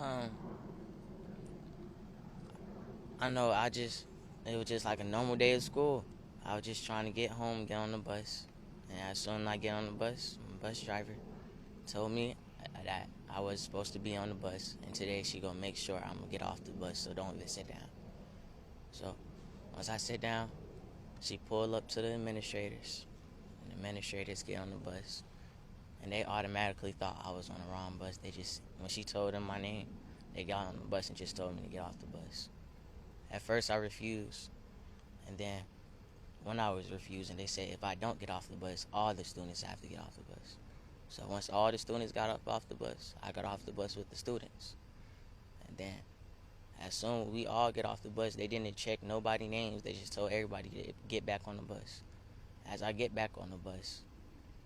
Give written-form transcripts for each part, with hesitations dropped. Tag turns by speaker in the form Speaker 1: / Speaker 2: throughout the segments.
Speaker 1: Um, I know it was just like a normal day of school. I was just trying to get home, get on the bus. And as soon as I get on the bus, my bus driver told me that I was supposed to be on the bus. And today she gonna make sure I'm gonna get off the bus, so don't even sit down. So once I sit down, she pulled up to the administrators. And the administrators get on the bus. And they automatically thought I was on the wrong bus. When she told them my name, they got on the bus and just told me to get off the bus. At first I refused, and then when I was refusing, they said if I don't get off the bus, all the students have to get off the bus. So once all the students got up off the bus, I got off the bus with the students. And then as soon as we all get off the bus, they didn't check nobody's names. They just told everybody to get back on the bus. As I get back on the bus,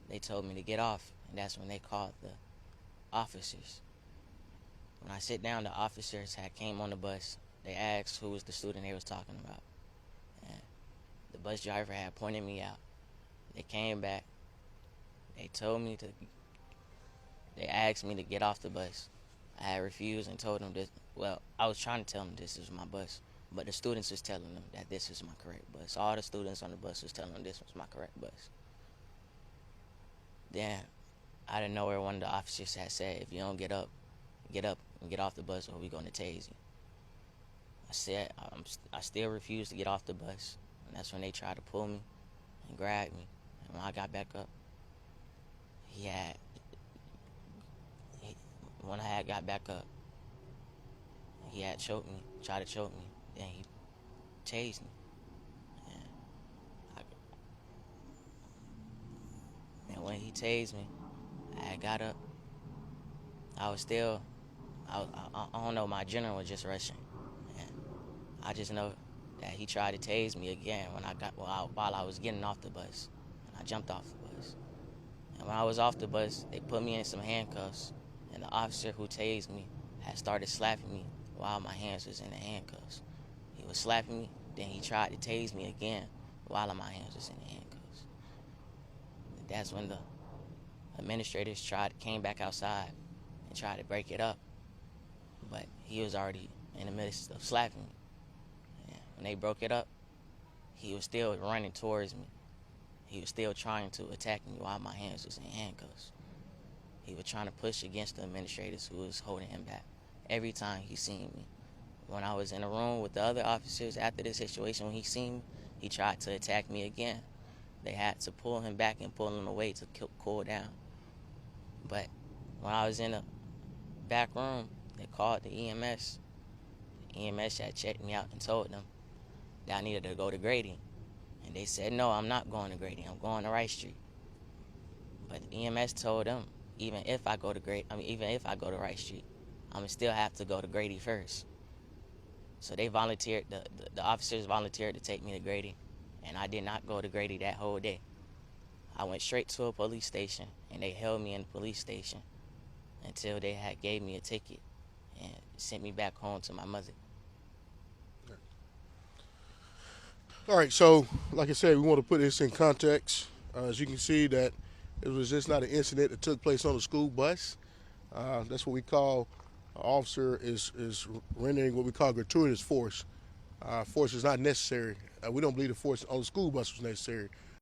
Speaker 1: they told me to get off, and that's when they called the officers. When I sit down, the officers had came on the bus. They asked who was the student they was talking about. And the bus driver had pointed me out. They came back. They asked me to get off the bus. I had refused and told them this. Well, I was trying to tell them this is my bus, but the students was telling them that this is my correct bus. All the students on the bus was telling them this was my correct bus. Then, out of nowhere, one of the officers had said, if you don't get up and get off the bus or we're going to tase you. I said, I still refused to get off the bus. And that's when they tried to pull me and grab me. And when I got back up, when I had got back up, he had choked me, tried to choke me. Then he tased me. And when he tased me, I had got up. I don't know, my adrenaline was just rushing. And I just know that he tried to tase me again while I was getting off the bus. And I jumped off the bus. And when I was off the bus, they put me in some handcuffs. And the officer who tased me had started slapping me while my hands was in the handcuffs. He was slapping me, then he tried to tase me again while my hands was in the handcuffs. And that's when the administrators came back outside and tried to break it up. But he was already in the midst of slapping me. And when they broke it up, he was still running towards me. He was still trying to attack me while my hands was in handcuffs. He was trying to push against the administrators who was holding him back every time he seen me. When I was in a room with the other officers after this situation, when he seen me, he tried to attack me again. They had to pull him back and pull him away to cool down. But when I was in the back room, they called the EMS. The EMS had checked me out and told them that I needed to go to Grady. And they said, no, I'm not going to Grady. I'm going to Rice Street. But the EMS told them, even if I go to Rice Street, I'm gonna still have to go to Grady first. So they volunteered, the officers volunteered to take me to Grady, and I did not go to Grady that whole day. I went straight to a police station, and they held me in the police station until they had gave me a ticket and sent me back home to my mother.
Speaker 2: All right, so like I said, we want to put this in context. As you can see, that it was just not an incident that took place on a school bus. That's what we call an officer is rendering what we call gratuitous force. Force is not necessary. We don't believe the force on the school bus was necessary.